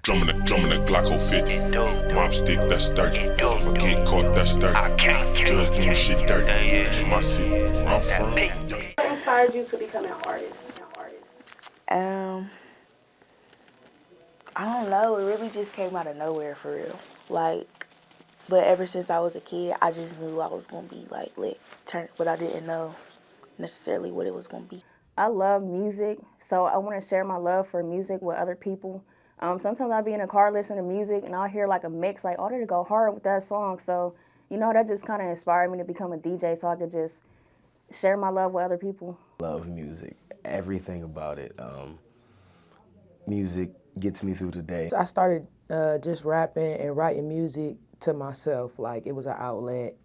Drumming the Glock 50. Mom stick, that's 30. If I get caught, that's 30. Judge doing shit dirty. In my city, where I'm from. What inspired you to become an artist? I don't know. It really just came out of nowhere for real. But ever since I was a kid, I just knew I was gonna be lit, but I didn't know necessarily what it was gonna be. I love music, so I want to share my love for music with other people. Sometimes I'll be in a car listening to music and I'll hear a mix oh, they go hard with that song. So, that just kind of inspired me to become a DJ so I could just share my love with other people. Love music, everything about it. Music gets me through the day. I started just rapping and writing music to myself. It was an outlet,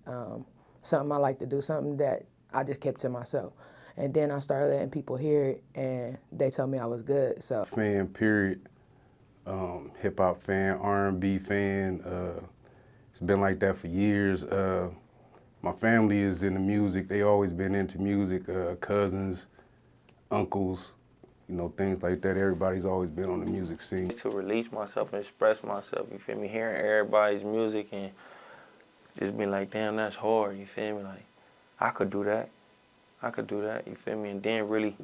something I like to do, something that I just kept to myself. And then I started letting people hear it, and they told me I was good. So fan, period. Hip hop fan, R&B fan. It's been like that for years. My family is into music. They always been into music. Cousins, uncles, things like that. Everybody's always been on the music scene. To release myself and express myself, you feel me? Hearing everybody's music and just being like, damn, that's hard, you feel me? I could do that. I could do that, you feel me? And then really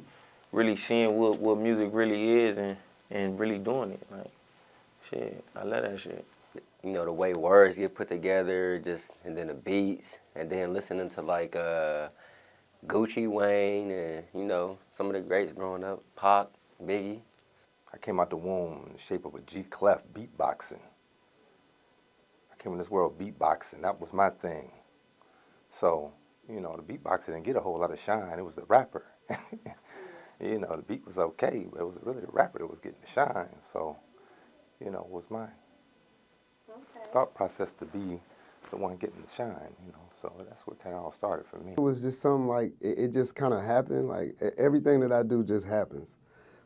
seeing what music really is and really doing it. Shit, I love that shit. The way words get put together, and then the beats, and then listening to Gucci, Wayne, and some of the greats growing up, Pac, Biggie. I came out the womb in the shape of a G clef beatboxing. I came in this world beatboxing. That was my thing. So, the beatboxer didn't get a whole lot of shine. It was the rapper. The beat was okay, but it was really the rapper that was getting the shine. So, it was my thought process to be the one getting the shine, So that's what kind of all started for me. It was just something it just kind of happened. Everything that I do just happens.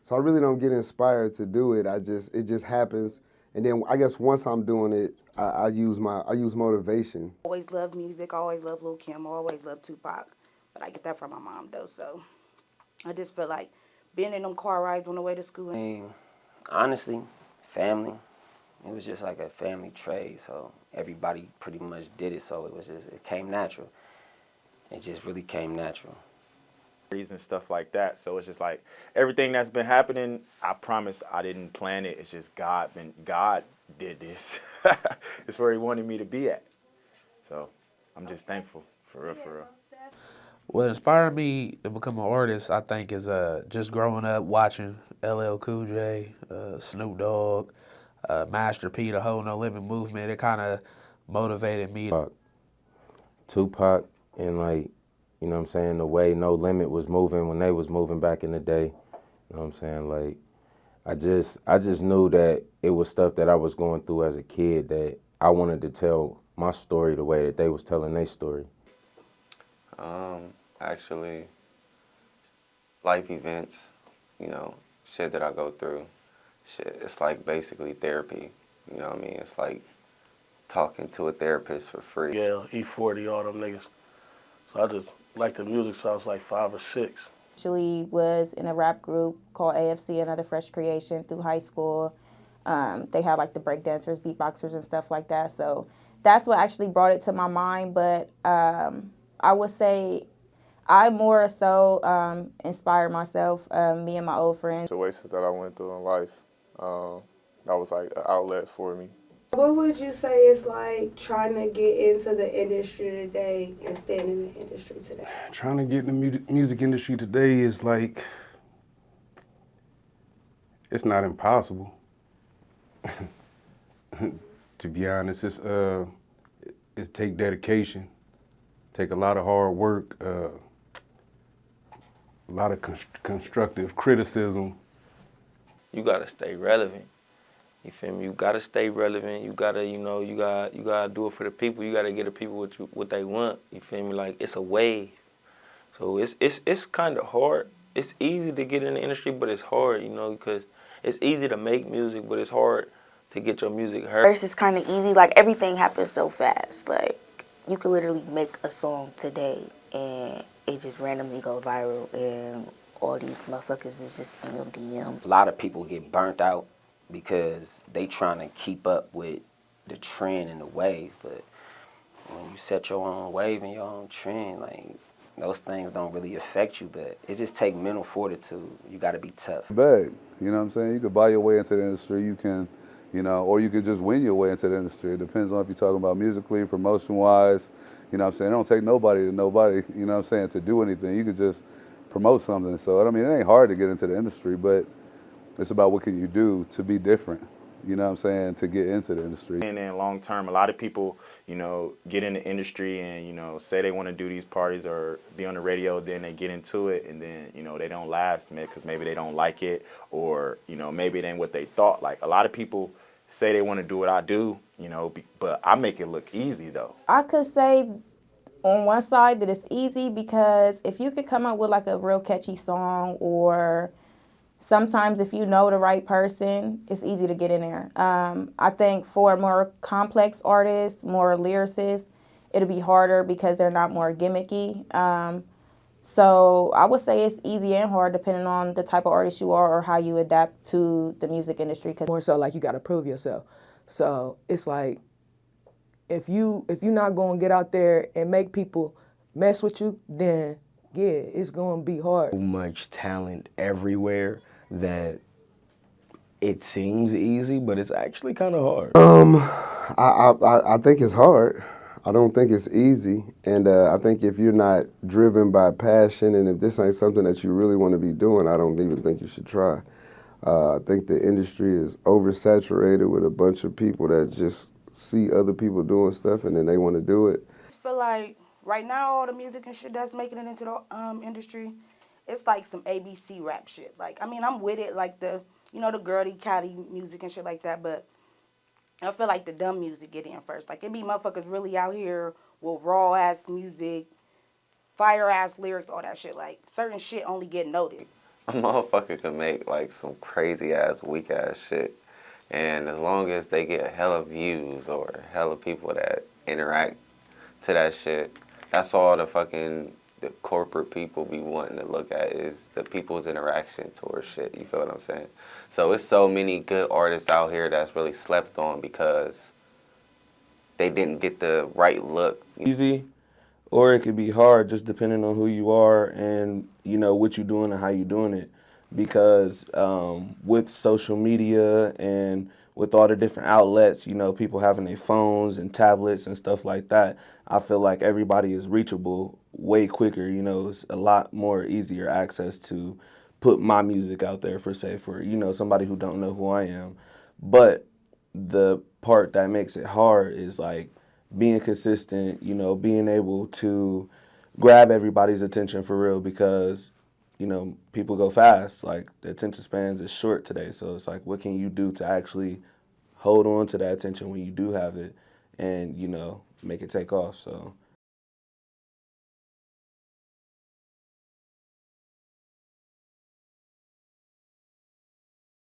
So I really don't get inspired to do it. It just happens. And then I guess once I'm doing it, I use motivation. I always loved music. I always loved Lil' Kim. I always loved Tupac. But I get that from my mom, though. So I just feel like being in them car rides on the way to school. Honestly, family. It was just like a family trade, so everybody pretty much did it, so it came natural. It just really came natural. And stuff like that, so it's just everything that's been happening, I promise I didn't plan it. It's just God did this. It's where he wanted me to be at. So I'm just thankful, for real. What inspired me to become an artist, I think, is just growing up watching LL Cool J, Snoop Dogg, Master P, the whole No Limit movement. It kind of motivated me. Tupac and the way No Limit was moving when they was moving back in the day. You know what I'm saying? I just knew that it was stuff that I was going through as a kid that I wanted to tell my story the way that they was telling their story. Actually, life events, shit that I go through. Shit, it's basically therapy. You know what I mean? It's talking to a therapist for free. Yeah, E40, all them niggas. So I just like the music, so I was 5 or 6. Actually was in a rap group called AFC, Another Fresh Creation, through high school. They had the breakdancers, beatboxers, and stuff like that. So that's what actually brought it to my mind. But I would say I more so inspired myself, me and my old friends. Situations that I went through in life, that was an outlet for me. What would you say is trying to get into the industry today and staying in the industry today? Trying to get in the music industry today is it's not impossible. To be honest, it's take dedication, take a lot of hard work, a lot of constructive criticism. You gotta stay relevant. You feel me? You gotta stay relevant. You gotta, you gotta do it for the people. You gotta get the people what they want. You feel me? It's a wave. So it's kind of hard. It's easy to get in the industry, but it's hard, because it's easy to make music, but it's hard to get your music heard. First, it's kind of easy. Everything happens so fast. You could literally make a song today, and it just randomly go viral, and all these motherfuckers is just in your DM. A lot of people get burnt out because they trying to keep up with the trend and the wave. But when you set your own wave and your own trend, like, those things don't really affect you, but it just take mental fortitude. You got to be tough. Bag, you know what I'm saying? You could buy your way into the industry, you can, you know, or you could just win your way into the industry. It depends on if you're talking about musically, promotion-wise, you know what I'm saying? It don't take nobody, you know what I'm saying, to do anything. You could just promote something. So, I mean, it ain't hard to get into the industry, but it's about what can you do to be different, you know what I'm saying, to get into the industry. And then long term, a lot of people, you know, get in the industry and, you know, say they want to do these parties or be on the radio, then they get into it and then, you know, they don't last because maybe they don't like it or, you know, maybe it ain't what they thought. Like, a lot of people say they want to do what I do, you know, but I make it look easy though. I could say on one side that it's easy because if you could come up with like a real catchy song, or sometimes if you know the right person, it's easy to get in there. I think for more complex artists, more lyricists, it'll be harder because they're not more gimmicky. So I would say it's easy and hard depending on the type of artist you are or how you adapt to the music industry. More so like you got to prove yourself. So it's like if you're not going to get out there and make people mess with you, then yeah, it's going to be hard. So much talent everywhere that it seems easy, but it's actually kind of hard. I think it's hard. I don't think it's easy, and I think if you're not driven by passion and if this ain't something that you really want to be doing, I don't even think you should try. I think the industry is oversaturated with a bunch of people that just see other people doing stuff and then they want to do it. I feel like right now all the music and shit that's making it into the industry, it's like some ABC rap shit. Like, I mean, I'm with it, like the, you know, the girly catty music and shit like that, but I feel like the dumb music get in first. Like, it be motherfuckers really out here with raw-ass music, fire-ass lyrics, all that shit. Like, certain shit only get noted. A motherfucker can make, like, some crazy-ass, weak-ass shit. And as long as they get hella views or hella people that interact to that shit, that's all the corporate people be wanting to look at is the people's interaction towards shit. You feel what I'm saying? So it's so many good artists out here that's really slept on because they didn't get the right look. Easy, or it could be hard just depending on who you are and, you know, what you're doing and how you're doing it. Because with social media and with all the different outlets, you know, people having their phones and tablets and stuff like that, I feel like everybody is reachable way quicker. You know, it's a lot more easier access to put my music out there for, you know, somebody who don't know who I am. But the part that makes it hard is like being consistent, you know, being able to grab everybody's attention for real because, you know, people go fast. Like, the attention spans is short today. So it's like, what can you do to actually hold on to that attention when you do have it and, you know, make it take off? So